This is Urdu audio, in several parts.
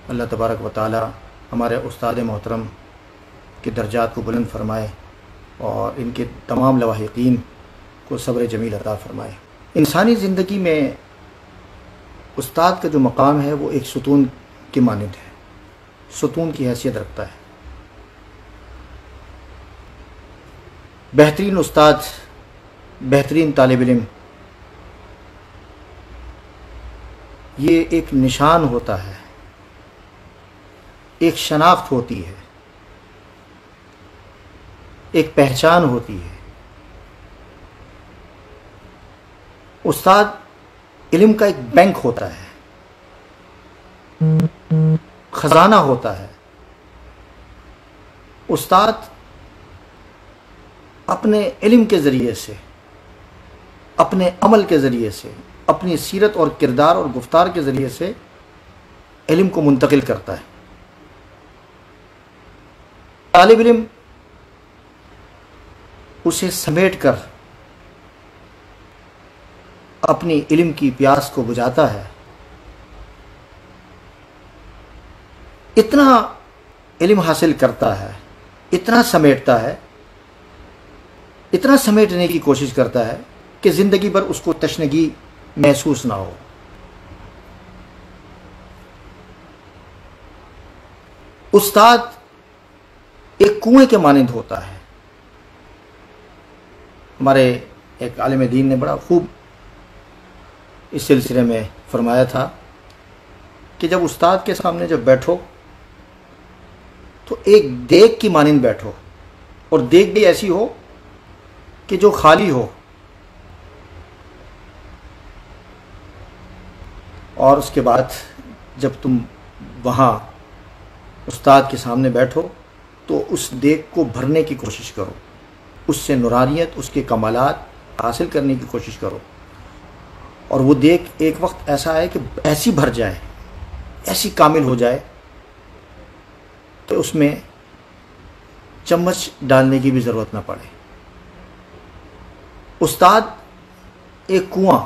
اللہ تبارک و تعالی ہمارے استاد محترم کے درجات کو بلند فرمائے اور ان کے تمام لواحقین کو صبر جمیل عطا فرمائے۔ انسانی زندگی میں استاد کا جو مقام ہے وہ ایک ستون کی مانند ہے، ستون کی حیثیت رکھتا ہے۔ بہترین استاد، بہترین طالب علم، یہ ایک نشان ہوتا ہے، ایک شناخت ہوتی ہے، ایک پہچان ہوتی ہے۔ استاد علم کا ایک بینک ہوتا ہے، خزانہ ہوتا ہے۔ استاد اپنے علم کے ذریعے سے، اپنے عمل کے ذریعے سے، اپنی سیرت اور کردار اور گفتار کے ذریعے سے علم کو منتقل کرتا ہے۔ طالب علم اسے سمیٹ کر اپنی علم کی پیاس کو بجھاتا ہے۔ اتنا علم حاصل کرتا ہے، اتنا سمیٹتا ہے، اتنا سمیٹنے کی کوشش کرتا ہے کہ زندگی بھر اس کو تشنگی محسوس نہ ہو۔ استاد ایک کنویں کے مانند ہوتا ہے۔ ہمارے ایک عالم دین نے بڑا خوب اس سلسلے میں فرمایا تھا کہ جب استاد کے سامنے جب بیٹھو تو ایک دیگ کی مانند بیٹھو، اور دیگ بھی ایسی ہو کہ جو خالی ہو، اور اس کے بعد جب تم وہاں استاد کے سامنے بیٹھو تو اس دیگ کو بھرنے کی کوشش کرو، اس سے نورانیت، اس کے کمالات حاصل کرنے کی کوشش کرو، اور وہ دیگ ایک وقت ایسا ہے کہ ایسی بھر جائے، ایسی کامل ہو جائے کہ اس میں چمچ ڈالنے کی بھی ضرورت نہ پڑے۔ استاد ایک کنواں،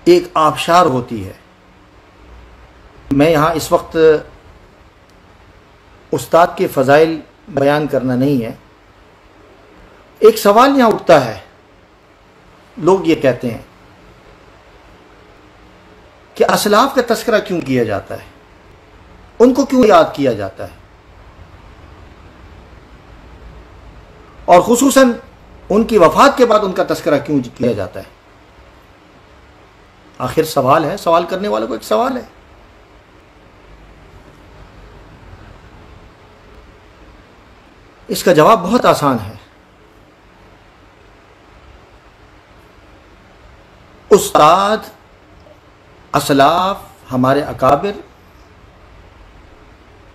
ایک آبشار ہوتی ہے۔ میں یہاں اس وقت استاد کے فضائل بیان کرنا نہیں ہے۔ ایک سوال یہاں اٹھتا ہے، لوگ یہ کہتے ہیں کہ اسلاف کا تذکرہ کیوں کیا جاتا ہے، ان کو کیوں یاد کیا جاتا ہے، اور خصوصاً ان کی وفات کے بعد ان کا تذکرہ کیوں کیا جاتا ہے؟ آخر سوال ہے، سوال کرنے والوں کو ایک سوال ہے۔ اس کا جواب بہت آسان ہے۔ استاد، اسلاف، ہمارے اکابر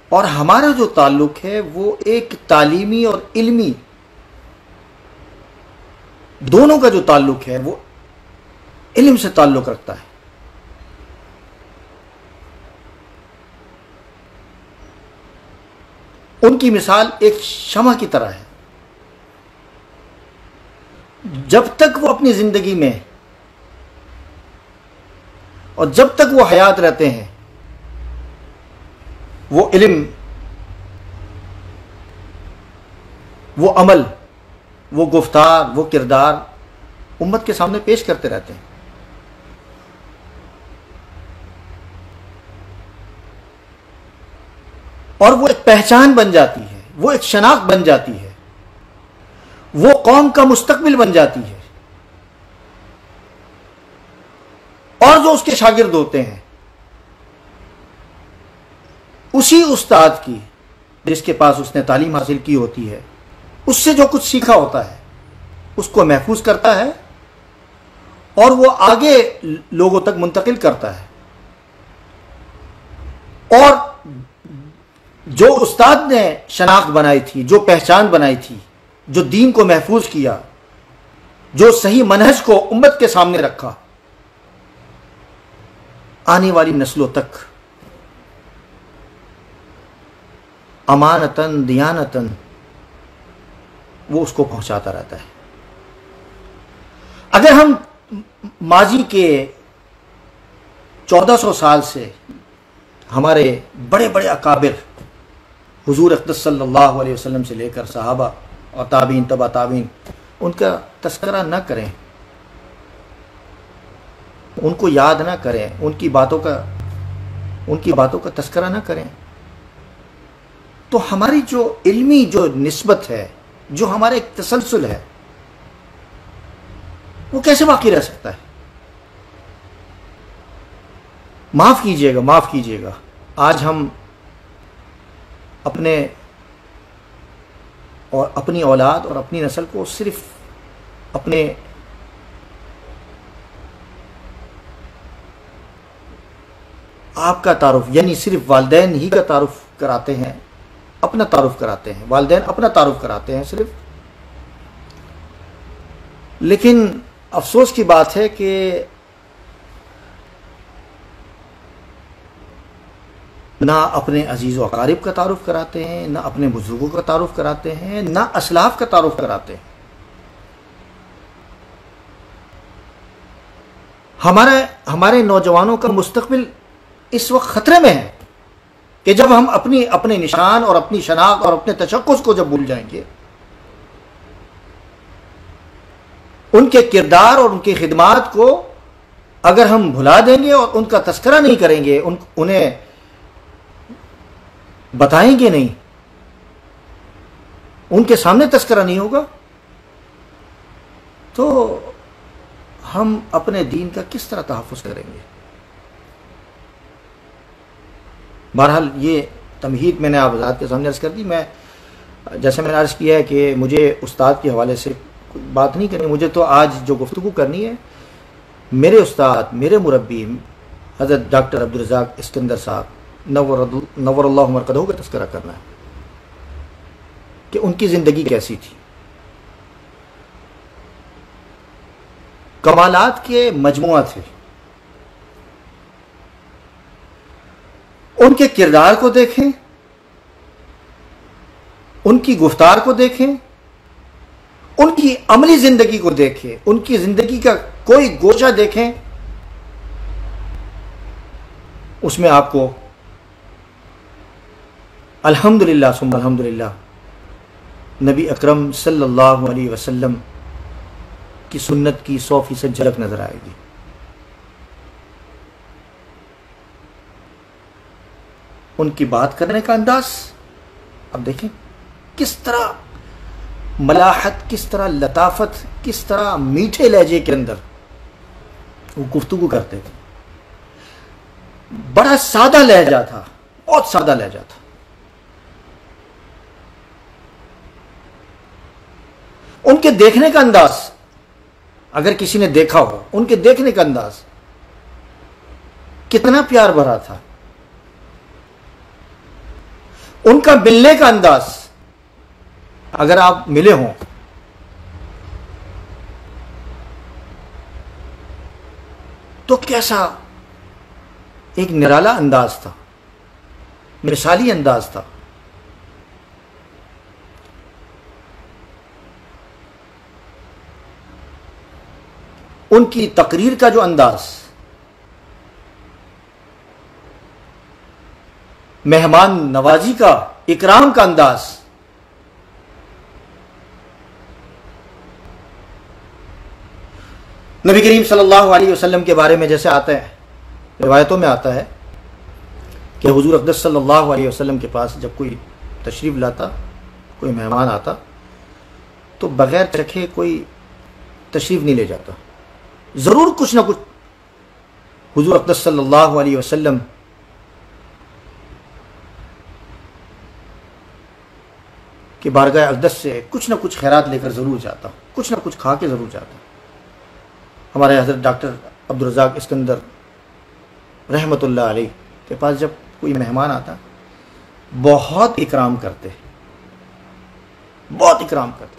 اور ہمارا جو تعلق ہے وہ ایک تعلیمی اور علمی دونوں کا جو تعلق ہے وہ علم سے تعلق رکھتا ہے۔ ان کی مثال ایک شمع کی طرح ہے۔ جب تک وہ اپنی زندگی میں اور جب تک وہ حیات رہتے ہیں، وہ علم، وہ عمل، وہ گفتار، وہ کردار امت کے سامنے پیش کرتے رہتے ہیں۔ اور وہ ایک پہچان بن جاتی ہے، وہ ایک شناخت بن جاتی ہے، وہ قوم کا مستقبل بن جاتی ہے۔ اور جو اس کے شاگرد ہوتے ہیں، اسی استاد کی جس کے پاس اس نے تعلیم حاصل کی ہوتی ہے، اس سے جو کچھ سیکھا ہوتا ہے اس کو محفوظ کرتا ہے اور وہ آگے لوگوں تک منتقل کرتا ہے۔ اور جو استاد نے شناخت بنائی تھی، جو پہچان بنائی تھی، جو دین کو محفوظ کیا، جو صحیح منہج کو امت کے سامنے رکھا، آنے والی نسلوں تک امانتاً، دیانتاً وہ اس کو پہنچاتا رہتا ہے۔ اگر ہم ماضی کے 1400 سال سے ہمارے بڑے بڑے اکابر حضور اقدس صلی اللہ علیہ وسلم سے لے کر صحابہ اور تابعین تبع تابعین، ان کا تذکرہ نہ کریں، ان کو یاد نہ کریں، ان کی باتوں کا تذکرہ نہ کریں، تو ہماری جو علمی جو نسبت ہے، جو ہمارا ایک تسلسل ہے، وہ کیسے باقی رہ سکتا ہے؟ معاف کیجیے گا آج ہم اپنی اولاد اور اپنی نسل کو صرف اپنے آپ کا تعارف، یعنی صرف والدین ہی کا تعارف کراتے ہیں، اپنا تعارف کراتے ہیں، والدین اپنا تعارف کراتے ہیں صرف. لیکن افسوس کی بات ہے کہ نہ اپنے عزیز و اقارب کا تعارف کراتے ہیں، نہ اپنے بزرگوں کا تعارف کراتے ہیں، نہ اسلاف کا تعارف کراتے ہیں. ہمارے نوجوانوں کا مستقبل اس وقت خطرے میں ہے کہ جب ہم اپنے نشان اور اپنی شناخت اور اپنے تشخص کو جب بھول جائیں گے، ان کے کردار اور ان کی خدمات کو اگر ہم بھلا دیں گے اور ان کا تذکرہ نہیں کریں گے، انہیں بتائیں گے نہیں، ان کے سامنے تذکرہ نہیں ہوگا، تو ہم اپنے دین کا کس طرح تحفظ کریں گے؟ بہرحال یہ تمہید میں نے آپ حضرات کے سامنے عرض کر دی. جیسے میں نے عرض کیا ہے کہ مجھے استاد کے حوالے سے بات نہیں کرنی، مجھے تو آج جو گفتگو کرنی ہے میرے استاد، میرے مربی حضرت ڈاکٹر عبدالرزاق اسکندر صاحب نور اللہ مرقدہ کا تذکرہ کرنا ہے کہ ان کی زندگی کیسی تھی. کمالات کے مجموعہ تھے. ان کے کردار کو دیکھیں، ان کی گفتار کو دیکھیں، ان کی عملی زندگی کو دیکھیں، ان کی زندگی کا کوئی گوشہ دیکھیں، اس میں آپ کو الحمدللہ ثم الحمدللہ نبی اکرم صلی اللہ علیہ وسلم کی سنت کی 100% جھلک نظر آئے گی. ان کی بات کرنے کا انداز اب دیکھیں کس طرح ملاحت، کس طرح لطافت، کس طرح میٹھے لہجے کے اندر وہ گفتگو کرتے تھے. بڑا سادہ لہجہ تھا، بہت سادہ لہجہ تھا. ان کے دیکھنے کا انداز، اگر کسی نے دیکھا ہو، ان کے دیکھنے کا انداز کتنا پیار بھرا تھا. ان کا ملنے کا انداز، اگر آپ ملے ہوں تو کیسا ایک نرالا انداز تھا، مثالی انداز تھا. ان کی تقریر کا جو انداز، مہمان نوازی کا، اکرام کا انداز، نبی کریم صلی اللہ علیہ وسلم کے بارے میں جیسے آتا ہے، روایتوں میں آتا ہے کہ حضور اقدس صلی اللہ علیہ وسلم کے پاس جب کوئی تشریف لاتا، کوئی مہمان آتا، تو بغیر چکھے کوئی تشریف نہیں لے جاتا. ضرور کچھ نہ کچھ حضور اقدس صلی اللہ علیہ وسلم کی بارگاہ اقدس سے کچھ نہ کچھ خیرات لے کر ضرور جاتا، کچھ نہ کچھ کھا کے ضرور جاتا. ہمارے حضرت ڈاکٹر عبدالرزاق اسکندر رحمۃ اللہ علیہ کے پاس جب کوئی مہمان آتا، بہت اکرام کرتے، بہت اکرام کرتے.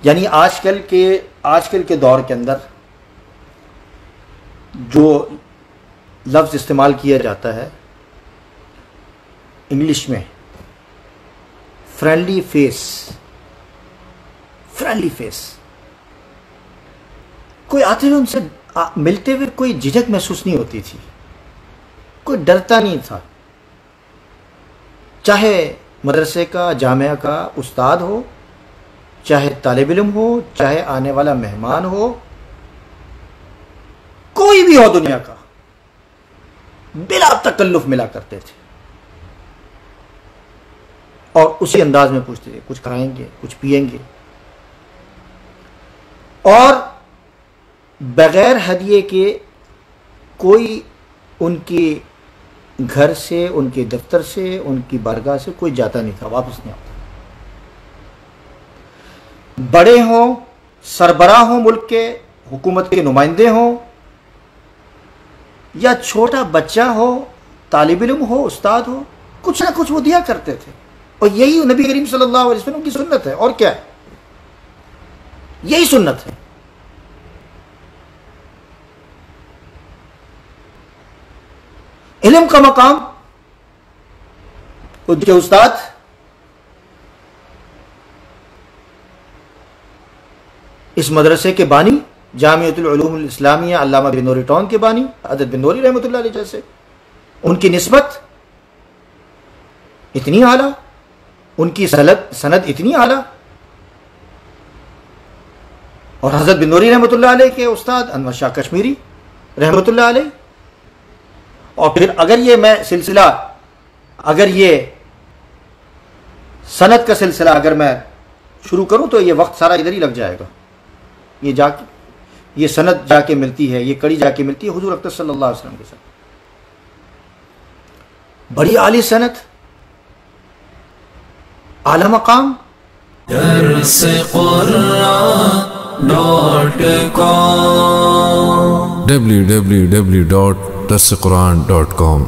یعنی آج کل کے دور کے اندر جو لفظ استعمال کیا جاتا ہے انگلش میں، فرینڈلی فیس، فرینڈلی فیس. کوئی آتے ہوئے ان سے ملتے ہوئے کوئی جھجک محسوس نہیں ہوتی تھی. کوئی ڈرتا نہیں تھا، چاہے مدرسے کا جامعہ کا استاد ہو، چاہے طالب علم ہو، چاہے آنے والا مہمان ہو، کوئی بھی ہو دنیا کا، بلا تکلف ملا کرتے تھے اور اسی انداز میں پوچھتے تھے کچھ کھائیں گے، کچھ پیئیں گے، اور بغیر ہدیے کے کوئی ان کے گھر سے، ان کے دفتر سے، ان کی بارگاہ سے کوئی جاتا نہیں تھا، واپس نہیں آتا۔ بڑے ہوں، سربراہ ہوں، ملک کے حکومت کے نمائندے ہوں، یا چھوٹا بچہ ہو، طالب علم ہو، استاد ہو، کچھ نہ کچھ وہ دیا کرتے تھے، اور یہی نبی کریم صلی اللہ علیہ وسلم کی سنت ہے، اور کیا ہے، یہی سنت ہے۔ علم کا مقام، ان کے استاد اس مدرسے کے بانی، جامعۃ العلوم الاسلامیہ علامہ بن نوری ٹاؤن کے بانی عادت بن نوری رحمۃ اللہ علیہ جیسے، ان کی نسبت اتنی اعلیٰ، ان کی سند اتنی اعلیٰ، اور حضرت بن نوری رحمۃ اللہ علیہ کے استاد انور شاہ کشمیری رحمۃ اللہ علیہ، اور پھر اگر یہ میں سلسلہ، اگر یہ سند کا سلسلہ اگر میں شروع کروں تو یہ وقت سارا ادھر ہی لگ جائے گا۔ یہ سند جا کے ملتی ہے، یہ کڑی جا کے ملتی ہے حضور اکرم صلی اللہ علیہ وسلم کے ساتھ، بڑی عالی سند، اعلی مقام۔ www.darsequran.com